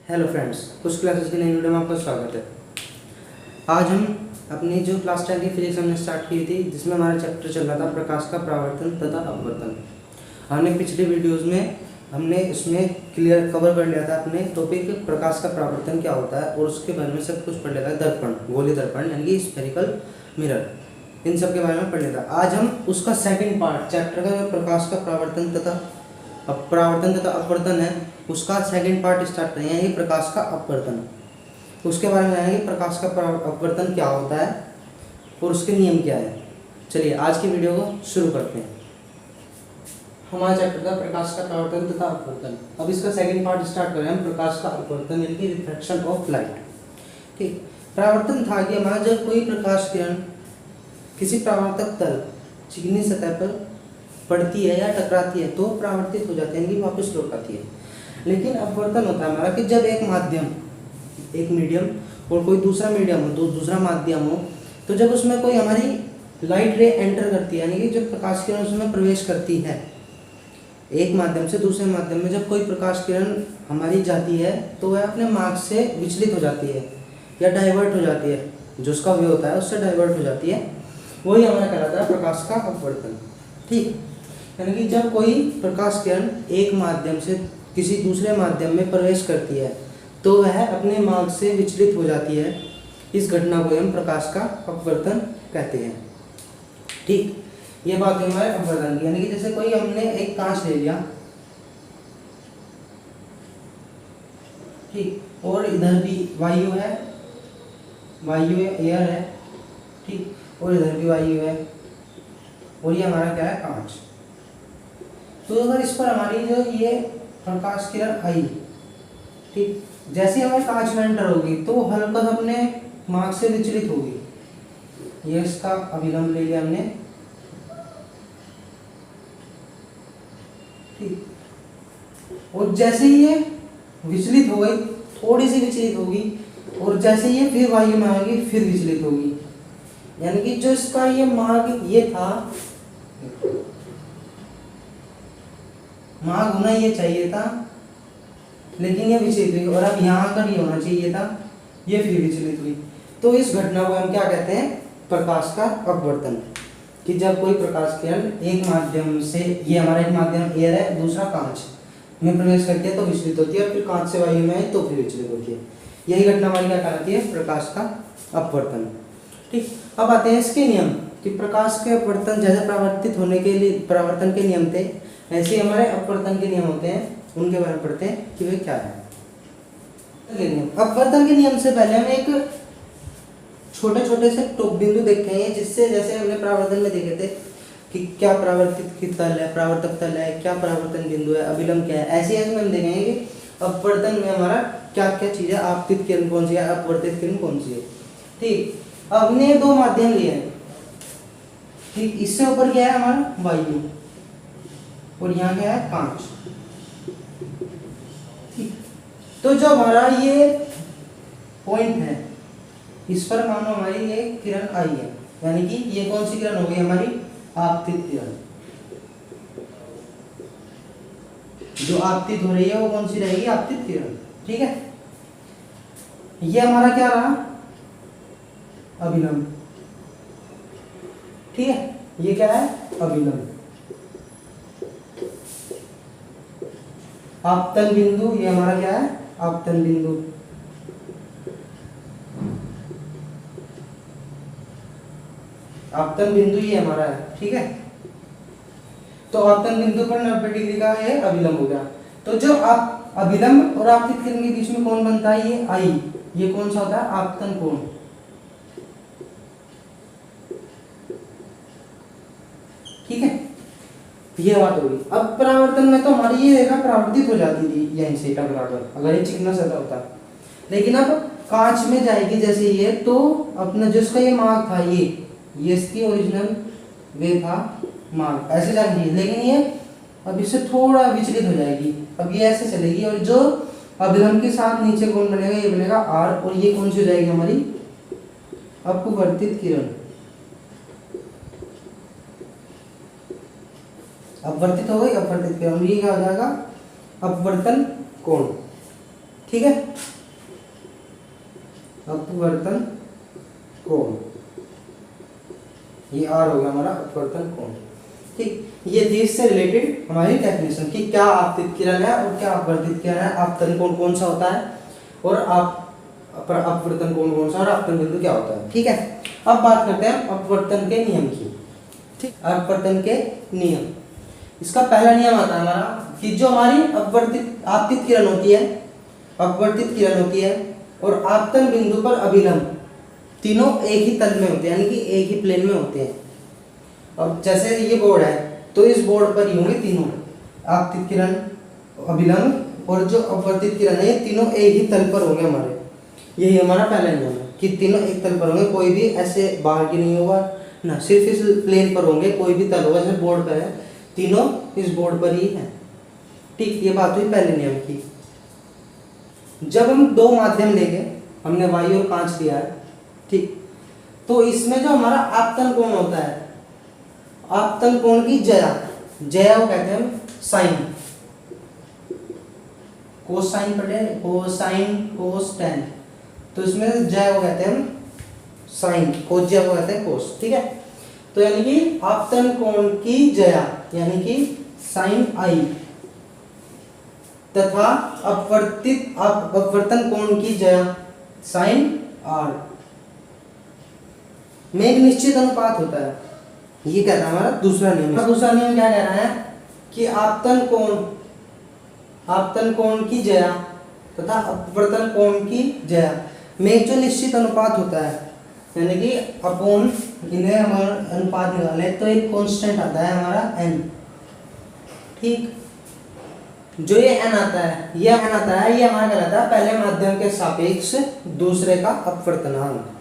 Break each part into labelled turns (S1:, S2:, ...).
S1: Hello friends, कुछ classes की नई वीडियो में आपका स्वागत है। आज हम अपनी जो क्लास 10 की फिजिक्स हमने स्टार्ट की थी, जिसमें हमारा चैप्टर चल रहा था प्रकाश का परावर्तन तथा अपवर्तन। हमने पिछले वीडियोस में हमने इसमें क्लियर कवर कर लिया था अपने टॉपिक प्रकाश का परावर्तन क्या होता है, और उसके बारे में सब कुछ पढ़ लिया था। दर्पण, गोली दर्पण यानी कि स्फेरिकल मिरर, इन सब के बारे में पढ़ लिया था। आज हम उसका सेकेंड पार्ट चैप्टर का जो प्रकाश का परावर्तन तथा अपवर्तन है, उसका सेकंड पार्ट स्टार्ट करेंगे, यानी प्रकाश का अपवर्तन। उसके बारे में जानेंगे प्रकाश का अपवर्तन क्या होता है और उसके नियम क्या है। चलिए आज की वीडियो को शुरू करते हैं। हमारा चैप्टर था प्रकाश का परावर्तन तथा अपवर्तन। अब इसका सेकंड पार्ट स्टार्ट करें हम, प्रकाश का अपवर्तन यानी कि रिफ्रैक्शन ऑफ लाइट। ठीक, परावर्तन था कि हमारा जब कोई प्रकाश किरण किसी परावर्तक तल चिकनी सतह पर पड़ती है या टकराती है तो परावर्तित हो जाती है, यानी कि वापस लौट आती है। लेकिन अपवर्तन होता है हमारा कि जब एक माध्यम, एक मीडियम और कोई दूसरा मीडियम हो, दूसरा माध्यम हो, तो जब उसमें कोई हमारी लाइट रे एंटर करती है, यानी कि जब प्रकाश किरण उसमें प्रवेश करती है, एक माध्यम से दूसरे माध्यम में जब कोई प्रकाश किरण हमारी जाती है तो वह अपने मार्ग से विचलित हो जाती है या डाइवर्ट हो जाती है, जो उसका वे होता है उससे डाइवर्ट हो जाती है, वही हमारा कहलाता है प्रकाश का अपवर्तन। ठीक, यानी कि जब कोई प्रकाश किरण एक माध्यम से किसी दूसरे माध्यम में प्रवेश करती है तो वह अपने मार्ग से विचलित हो जाती है। इस घटना को हम प्रकाश का अपवर्तन कहते हैं। ठीक, ये बात है हमारे अपवर्तन की, यानी कि जैसे कोई हमने एक कांच ले लिया, ठीक, और इधर भी वायु है, एयर है, ठीक, और इधर भी वायु है, और ये हमारा क्या है, कांच। तो अगर इस पर हमारी जो ये प्रकाश किरण आई, ठीक, जैसे हमारे कांच में एंटर होगी तो हल्का सा अपने मार्ग से विचलित होगी। ये इसका अभिलंब ले लिया हमने, ठीक, और जैसे ही ये विचलित हो गई, थोड़ी सी विचलित होगी, और जैसे ये फिर वायु में आएगी फिर विचलित होगी, यानी कि जो इसका ये मार्ग ये था, मार्ग होना ये चाहिए था, लेकिन ये विचलित हुई, और अब यहाँ कर ये होना चाहिए था, ये फिर विचलित हुई। तो इस घटना को हम क्या कहते हैं, प्रकाश का अपवर्तन। कि जब कोई प्रकाश किरण एक माध्यम से, ये हमारा एक माध्यम एयर है, दूसरा कांच में प्रवेश करती है तो विचलित होती है, और फिर कांच से वायु में आए तो फिर विचलित होती है। यही घटना हमारी क्या कहलाती है, प्रकाश का अपवर्तन। ठीक, अब आते हैं इसके नियम कि प्रकाश के अपवर्तन जैसे परावर्तित होने के लिए परावर्तन के नियम थे, ऐसे हमारे अपवर्तन के नियम होते हैं। उनके बारे में पढ़ते हैं कि वे क्या है। अपवर्तन के नियम से पहले हम एक छोटे छोटे से टॉप बिंदु देखेंगे, जिससे जैसे हमने परावर्तन में देखे थे कि क्या परावर्तित तल है, परावर्तक तल है, क्या परावर्तन बिंदु है, अभिलंब क्या है, ऐसे ऐसे हम देखेंगे कि अपवर्तन में हमारा क्या क्या चीज है, आपतित किरण कौन सी है, अपवर्तित किरण कौन सी है। ठीक, अब हमने दो माध्यम लिए हैं, ठीक, इससे ऊपर क्या है हमारा वायु, और यहाँ क्या है कांच। तो जो हमारा ये पॉइंट है, इस पर मानो हमारी ये किरण आई है, यानी कि ये कौन सी किरण होगी, हमारी आपतित किरण। जो आपतित हो रही है वो कौन सी रहेगी, आपतित किरण। ठीक है, ये हमारा क्या रहा, अभिलंब। ठीक है, ये क्या है, अभिलंब। आपतन बिंदु, ये हमारा क्या है, आपतन बिंदु। आपतन बिंदु ये हमारा है। ठीक है, तो आपतन बिंदु पर 90 डिग्री का ये अभिलंब हो गया। तो जो आप अभिलंब और आपतित किरण के बीच में कौन बनता है, ये आई, ये कौन सा होता है, आपतन कोण। ठीक है, ये बात होगी। अब परावर्तन में तो हमारी ये रेखा परावर्तित हो जाती थी यहीं से टकराकर, अगर ये चिकना सतह होता, लेकिन अब कांच में जाएगी जैसे ये, तो अपना जिसका ये मार्ग था, ये इसकी ओरिजिनल वे था मार्ग, ऐसे जाएगी, लेकिन ये अब इससे थोड़ा विचलित हो जाएगी, अब ये ऐसे चलेगी, और जो अभिलंब के साथ नीचे कौन बनेगा, ये बनेगा आर, और ये कौन सी हो जाएगी हमारी अपवर्तित किरण। अपवर्तित हो गई, अपवर्तित किरण, ये क्या हो जाएगा, अपवर्तन कोण। ठीक है, अपवर्तन कोण, ये आर हो गया हमारा अपवर्तन कोण। ठीक, ये थी इससे रिलेटेड हमारी डेफिनेशन कि क्या आपतित किरण है और क्या अपवर्तित किरण है, आपतन कोण कौन सा होता है और अपवर्तन कोण कौन सा और आपतन बिंदु क्या होता है। ठीक है, अब बात करते हैं अपवर्तन के नियम की। ठीक, अपवर्तन के नियम, इसका पहला नियम आता है हमारा कि जो हमारी आपतित किरण होती है, अपवर्तित किरण होती है और आपतन बिंदु पर अभिलंब, तीनों एक ही तल में होते हैं, यानी कि एक ही प्लेन में होते हैं। अब जैसे ये बोर्ड है तो इस बोर्ड पर ही होंगे तीनों, आपतित किरण, अभिलंब और जो अपवर्तित किरण है, ये तीनों एक ही तल पर होंगे हमारे। यही हमारा पहला नियम है कि तीनों एक तल पर होंगे, कोई भी ऐसे बाहर की नहीं होगा ना, सिर्फ इस प्लेन पर होंगे, कोई भी तल होगा। जैसे बोर्ड पर है, तीनों इस बोर्ड पर ही है। ठीक, ये बात हुई पहले नियम की। जब हम दो माध्यम लेंगे, हमने वायु और कांच लिया है, ठीक, तो इसमें जो हमारा आपतन कोण होता है, आपतन कोण की जया, जया को कहते हैं हम साइन, कोसाइन पढ़े, कोसाइन कोस टेन, तो इसमें जया को कहते हैं हम साइन, कोस जया को कहते हैं कोस। ठीक है, तो यानी कि आपतन कोण की जया यानी कि साइन आई तथा अपवर्तन कोण की जया साइन आर में एक निश्चित अनुपात होता है। ये कहता है हमारा दूसरा नियम। दूसरा नियम क्या कह रहा है कि आपतन कोण की जया तथा अपवर्तन कोण की जया में एक जो निश्चित अनुपात होता है, यानी कि अपॉन, इन्हें हमारा अनुपात निकाले तो एक कांस्टेंट आता है हमारा n। ठीक, जो ये n आता है, ये n आता है, ये हमारा कहलाता है पहले माध्यम के सापेक्ष दूसरे का अपवर्तनांक।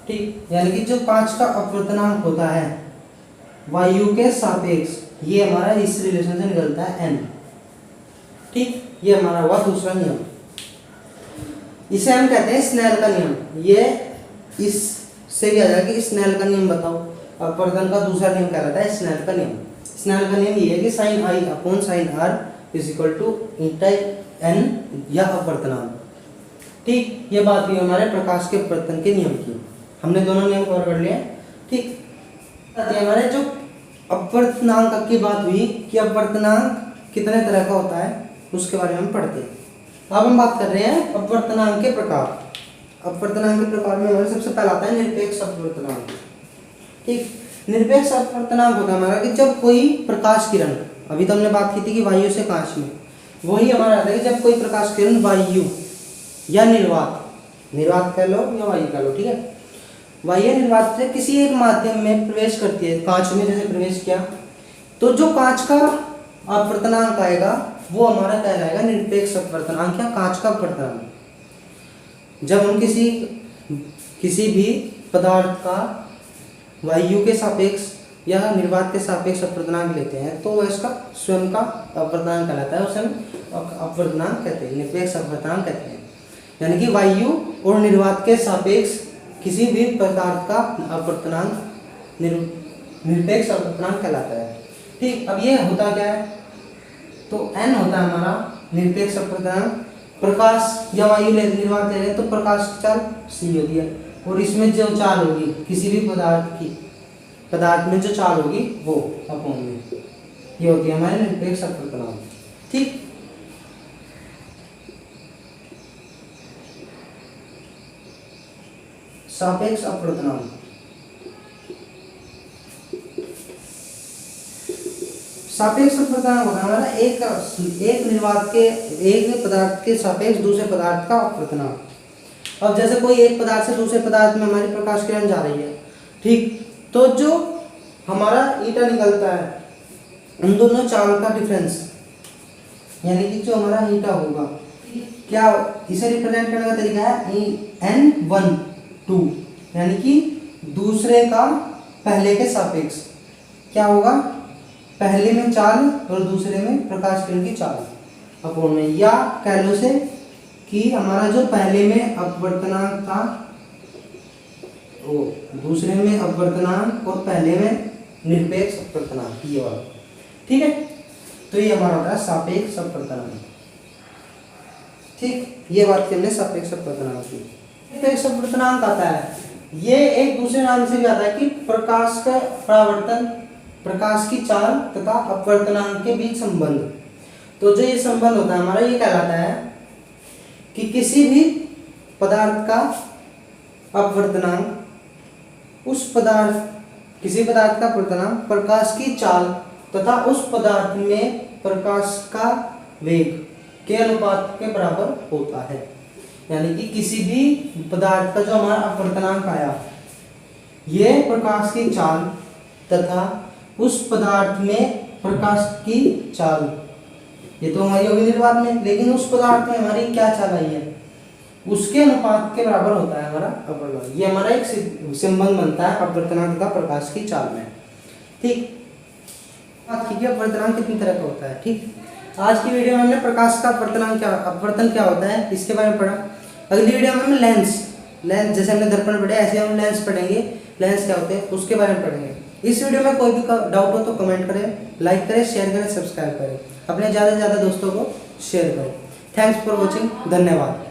S1: ठीक, यानी कि जो कांच का अपवर्तनांक होता है वायु के सापेक्ष, ये हमारा इस रिलेशन से निकलता है n। ठीक, ये हमारा हुआ दूसरा नियम। इसे हम कहते हैं स्नेल का नियम। ये इससे भी आ जाएगा कि स्नेल का नियम बताओ। अपवर्तन का दूसरा नियम कहलाता है स्नेल का नियम। स्नेल का नियम ये है कि sine i upon sine r is equal to eta n या अपवर्तनांक। ठीक, ये बात हुई हमारे प्रकाश के अपवर्तन के नियम की। हमने दोनों नियम कवर कर लिए। ठीक, हमारे जो अपवर्तनांक की बात हुई कि अपवर्तनांक कितने तरह का होता है, उसके बारे में हम पढ़ते हैं। अब हम बात कर रहे हैं अपवर्तनांक के प्रकार। अपवर्तनांक के प्रकार में हमारे सबसे पहला आता है निरपेक्ष अपवर्तनांक। ठीक, निरपेक्ष अपवर्तनांक होता है हमारा कि जब कोई प्रकाश किरण, अभी तो हमने बात की थी कि वायु से कांच में, वही हमारा आता है कि जब कोई प्रकाश किरण वायु या निर्वात कह लो या वायु कह लो, ठीक है, वायु निर्वात से किसी एक माध्यम में प्रवेश करती है, कांच में जैसे प्रवेश किया, तो जो कांच का अपवर्तनांक आएगा वो हमारा कहलाएगा निरपेक्ष अपवर्तनांक या कांच का अपवर्तनांक। जब हम किसी भी पदार्थ का वायु के सापेक्ष या निर्वात के सापेक्ष अपवर्तनांक लेते हैं तो वह इसका स्वयं का अपवर्तनांक कहलाता है, उसे हम अपवर्तनांक कहते हैं, निरपेक्ष अपवर्तनांक कहते हैं। यानी कि वायु और निर्वात के सापेक्ष किसी भी पदार्थ का अपवर्तनांक निरपेक्ष अपवर्तनांक कहलाता है। ठीक, अब ये होता क्या है, तो n होता है हमारा निरपेक्ष अपवर्तनांक। प्रकाश या वायु निर्वात ले रहे हैं तो प्रकाश की चाल c होती है, और इसमें जो चाल होगी किसी भी पदार्थ में जो चाल होगी वो अपॉन में, ये होती है हमारे निरपेक्ष अपवर्तनांक। ठीक, सापेक्ष अपवर्तनांक। सापेक्ष अपवर्तनांक होता है हमारा एक निर्वात के, एक पदार्थ के सापेक्ष दूसरे पदार्थ का अपवर्तनांक। अब जैसे कोई एक पदार्थ से दूसरे पदार्थ में हमारी प्रकाश किरण जा रही है, ठीक, तो जो हमारा ईटा निकलता है उन दोनों चाल का डिफरेंस, यानी कि जो हमारा ईटा होगा, क्या इसे रिप्रेजेंट करने का तरीका है n1 यानी कि दूसरे का पहले के सापेक्ष क्या होगा, पहले में चाल और दूसरे में प्रकाश किरण की चाल अपॉन में, या कह लो से कि हमारा जो पहले में अपवर्तनांक था वो दूसरे में अपवर्तनांक और पहले में निरपेक्ष अपवर्तनांक, ये वाला। ठीक है, तो ये हमारा होता है सापेक्ष अपवर्तनांक। ठीक, ये बात की हमने सापेक्ष अपवर्तनांक की। सापेक्ष अपवर्तनांक आता है, ये एक दूसरे नाम से भी आता है कि प्रकाश का परावर्तन, प्रकाश की चाल तथा अपवर्तनांक के बीच संबंध। तो जो ये संबंध होता है हमारा, ये कहलाता है कि किसी भी पदार्थ का अपवर्तनांक, किसी पदार्थ का अपवर्तनांक प्रकाश की चाल तथा उस पदार्थ में प्रकाश का वेग के अनुपात के बराबर होता है। यानी कि किसी भी पदार्थ का जो हमारा अपवर्तनांक आया, ये प्रकाश की चाल तथा उस पदार्थ में प्रकाश की चाल, ये तो हमारी होगी निर्वात में, लेकिन उस पदार्थ में हमारी क्या चाल आई है, उसके अनुपात के बराबर होता है हमारा अपवर्तनांक। ये हमारा एक संबंध बनता है अपवर्तनांक तथा प्रकाश की चाल में। ठीक, अपवर्तनांक कितनी तरह का होता है। ठीक, आज की वीडियो में हमने प्रकाश का अपवर्तन क्या होता है इसके बारे में पढ़ा। अगली वीडियो में हम लेंस जैसे हमने दर्पण पढ़े, ऐसे हम लेंस पढ़ेंगे, लेंस क्या होते हैं उसके बारे में पढ़ेंगे। इस वीडियो में कोई भी डाउट हो तो कमेंट करें, लाइक करें, शेयर करें, सब्सक्राइब करें, अपने ज़्यादा से ज़्यादा दोस्तों को शेयर करें। थैंक्स फॉर वॉचिंग, धन्यवाद।